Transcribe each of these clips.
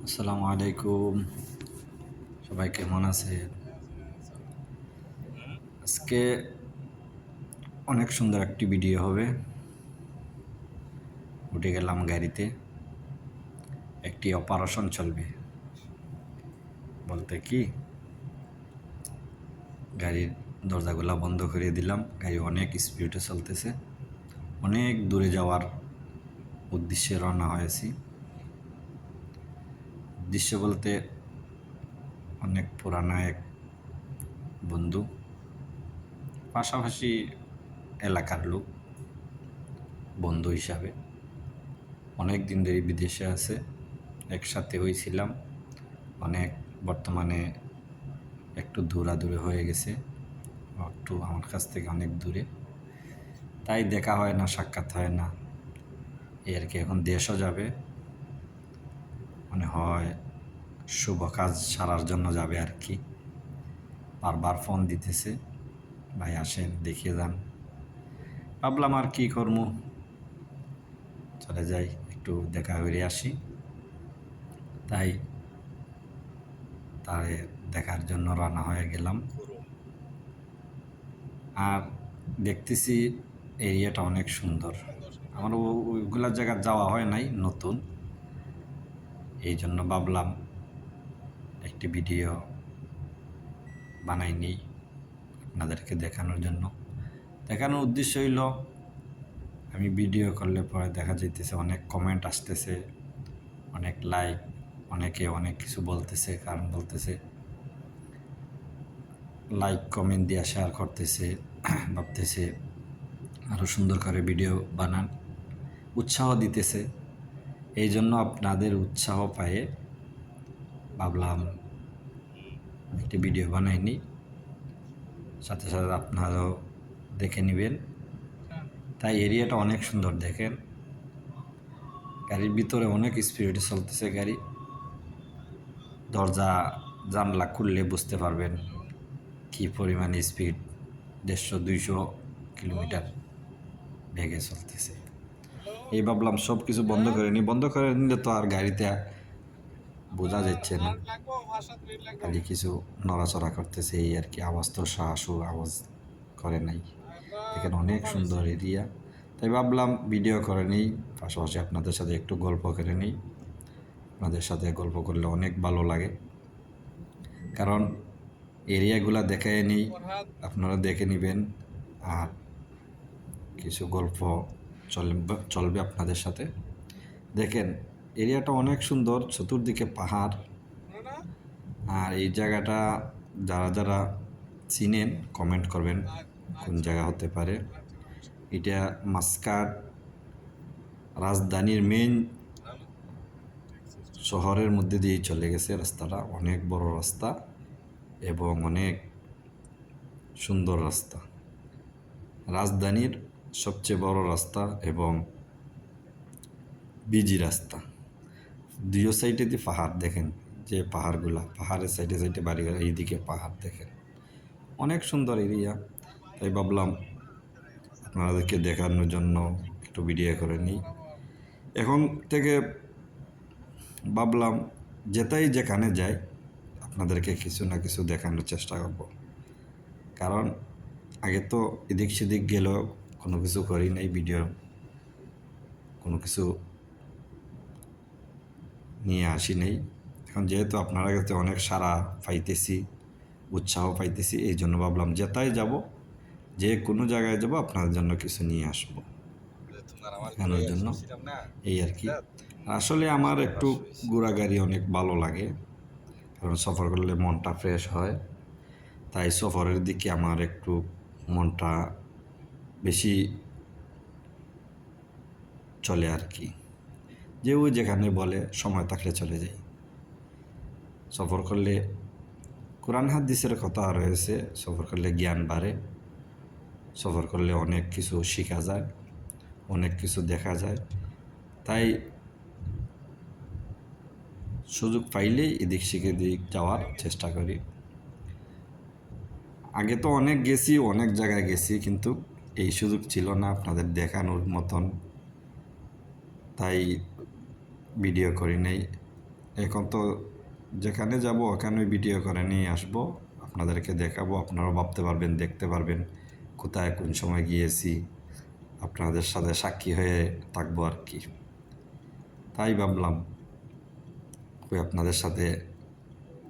আসসালামু আলাইকুম। সবাই কেমন আছেন? আজকে অনেক সুন্দর একটি ভিডিও হবে। উঠে গেলাম গাড়িতে, একটি অপারেশন চলবে। বলতে কি, গাড়ির দরজাগুলো বন্ধ করে দিলাম। গাড়ি অনেক স্পিডে চলতেছে, অনেক দূরে যাওয়ার উদ্দেশ্যে রওনা হয়েছি। উদ্দেশ্য বলতে অনেক পুরানা এক বন্ধু, পাশাপাশি এলাকার লোক, বন্ধু হিসাবে অনেক দিন ধরে বিদেশে আছে, একসাথে হয়েছিলাম। অনেক বর্তমানে একটু দূরে হয়ে গেছে, একটু আমার কাছ থেকে অনেক দূরে, তাই দেখা হয় না, সাক্ষাৎ হয় না। এই আর কি। এখন দেশও যাবে, মনে হয় শুভ কাজ সারার জন্য যাবে আর কি। বারবার ফোন দিতেছে, ভাই আসেন দেখিয়ে যান। ভাবলাম আর কি করবো, চলে যাই একটু দেখা করে আসি। তাই তাই দেখার জন্য রান্না হয়ে গেলাম। আর দেখতেছি এরিয়াটা অনেক সুন্দর। আমার ওইগুলা জায়গা যাওয়া হয় নাই, নতুন। এই জন্য ভাবলাম একটি ভিডিও বানাই নিই আপনাদেরকে দেখানোর জন্য। দেখানোর উদ্দেশ্য হইল, আমি ভিডিও করলে পরে দেখা যাইতেছে অনেক কমেন্ট আসতেছে, অনেক লাইক, অনেকে অনেক কিছু বলতেছে, কারণ বলতেছে লাইক কমেন্ট দিয়ে শেয়ার করতেছে, ভাবতেছে আরও সুন্দর করে ভিডিও বানান, উৎসাহ দিতেছে। এই জন্য আপনাদের উৎসাহ পায়ে ভাবলাম একটি ভিডিও বানাইনি, সাথে সাথে আপনারাও দেখে নেবেন। তাই এরিয়াটা অনেক সুন্দর, দেখেন। গাড়ির ভিতরে অনেক স্পিডে চলতেছে গাড়ি, দরজা জানলা খুললে বুঝতে পারবেন কি পরিমাণ স্পিড। 150-200 কিলোমিটার বেগে চলতেছে। এই ভাবলাম সব কিছু বন্ধ করে নিই, বন্ধ করে নিলে তো আর গাড়িতে বোঝা যাচ্ছে না, খালি কিছু নড়াচড়া করতেছে এই আর কি। আওয়াজ তো শাসু আওয়াজ করে নাই। দেখেন অনেক সুন্দর এরিয়া। তাই ভাবলাম ভিডিও করে নিই, পাশাপাশি আপনাদের সাথে একটু গল্প করে নিই। আপনাদের সাথে গল্প করলে অনেক ভালো লাগে, কারণ এরিয়াগুলা দেখায় নিই, আপনারা দেখে নেবেন। আর কিছু গল্প চলবে আপনাদের সাথে। দেখেন এরিয়াটা অনেক সুন্দর, চতুর্দিকে পাহাড়। আর এই জায়গাটা যারা যারা চিনেন কমেন্ট করবেন কোন জায়গা হতে পারে। এটা মাস্কাট রাজধানীর মেইন শহরের মধ্যে দিয়েই চলে গেছে রাস্তাটা। অনেক বড় রাস্তা এবং অনেক সুন্দর রাস্তা, রাজধানীর সবচেয়ে বড় রাস্তা এবং বিজি রাস্তা। দুই সাইডে দিয়ে পাহাড়, দেখেন যে পাহাড়গুলা, পাহাড়ের সাইডে সাইডে বাড়িঘর, এইদিকে পাহাড় দেখেন, অনেক সুন্দর এরিয়া। তাই ভাবলাম আপনাদেরকে দেখানোর জন্য একটু ভিডিও করে নিই। এখন থেকে ভাবলাম যেখানে যাই আপনাদেরকে কিছু না কিছু দেখানোর চেষ্টা করব, কারণ আগে তো এদিক সেদিক গেলেও কোনো কিছু করি নাই, ভিডিও কোনো কিছু নিয়ে আসি নেই। এখন যেহেতু আপনারা কাছে অনেক সাড়া পাইতেছি, উৎসাহ পাইতেছি, এই জন্য ভাবলাম যেটাই যাব, যে কোনো জায়গায় যাব আপনাদের জন্য কিছু নিয়ে আসবো দেখানোর জন্য, এই আর কি। আসলে আমার একটু ঘোরাঘুরি অনেক ভালো লাগে, কারণ সফর করলে মনটা ফ্রেশ হয়। তাই সফরের দিকে আমার একটু মনটা বেশি চলে আর কি। যেখানে বলে সময় থাকলে চলে যাই। সফর করলে কোরআন হাদিসের কথা রয়েছে, সফর করলে জ্ঞান বাড়ে, সফর করলে অনেক কিছু শেখা যায়, অনেক কিছু দেখা যায়। তাই সুযোগ পাইলেই এদিক সেদিক দিক যাওয়ার চেষ্টা করি। আগে তো অনেক গেছি, অনেক জায়গায় গেছি, কিন্তু এই সুযোগ ছিল না আপনাদের দেখানোর মতন, তাই ভিডিও করি নাই। এখন তো যেখানে যাব ওখানে ভিডিও করে নিয়ে আসবো, আপনাদেরকে দেখাবো, আপনারাও ভাবতে পারবেন, দেখতে পারবেন কোথায় কোন সময় গিয়েছি, আপনাদের সাথে সাক্ষী হয়ে থাকবো আর কি। তাই ভাবলাম ওই আপনাদের সাথে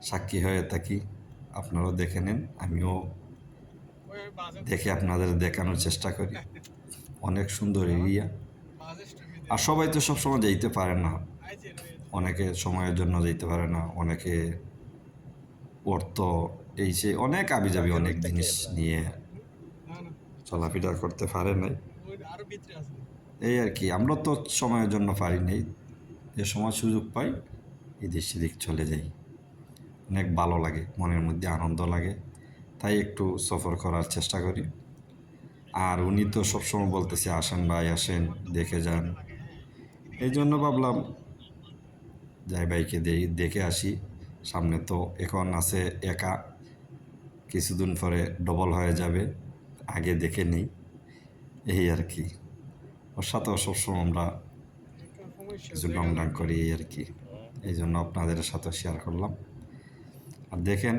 সাক্ষী হয়ে থাকি, আপনারাও দেখে নেন, আমিও দেখে আপনাদের দেখানোর চেষ্টা করি। অনেক সুন্দর এরিয়া। আর সবাই তো সবসময় যেতে পারে না, অনেকে সময়ের জন্য যেতে পারে না, অনেকে অর্থ এই সে অনেক আবিজাবি অনেক জিনিস নিয়ে চলাফেরা করতে পারে নাই। এই আর কি, আমরা তো সময়ের জন্য পারি নাই, যে সময় সুযোগ পাই এদিক সেদিক চলে যাই। অনেক ভালো লাগে, মনের মধ্যে আনন্দ লাগে, তাই একটু সফর করার চেষ্টা করি। আর উনি তো সবসময় বলতেছে আসেন ভাই আসেন, দেখে যান। এই জন্য ভাবলাম যাই ভাইকে দেখে আসি। সামনে তো এখন আছে একা, কিছুদিন পরে ডবল হয়ে যাবে, আগে দেখে নিই, এই আর কি। ওর সাথেও সবসময় আমরা কিছু ডং করি এই আর কি। এই জন্য আপনাদের সাথে শেয়ার করলাম। আর দেখেন